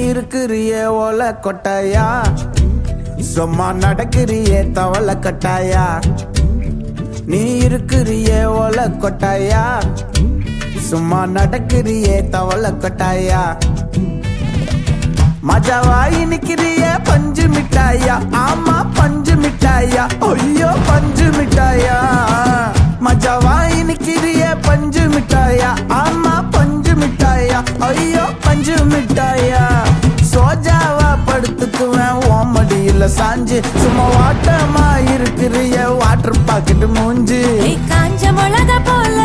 இருக்கிறியே ஓல கொட்டாயா, சும்மா நடக்கிறியே தவள கட்டாயா. நீ இருக்கிறியே ஓல கொட்டாயா, சும்மா நடக்கிறியே தவள கொட்டாயா. மஜாவாய் நிக்கிறியே பஞ்சு மிட்டாயா, ஆமா பஞ்சு மிட்டாயா, ஐயோ பஞ்சு மிட்டாயா. மஜாவாய் நிக்கிறியே பஞ்சு மிட்டாயா, ஆமா பஞ்சு மிட்டாயா, ஐயோ பஞ்சு மிட்டாயா. சோஜாவா படுத்துக்குவேன் ஓமடியில சாஞ்சு, சும்மா வாட்டமா இருக்கிறிய வாட்டர் பாக்கெட் மூஞ்சு. காஞ்ச மிளகா போல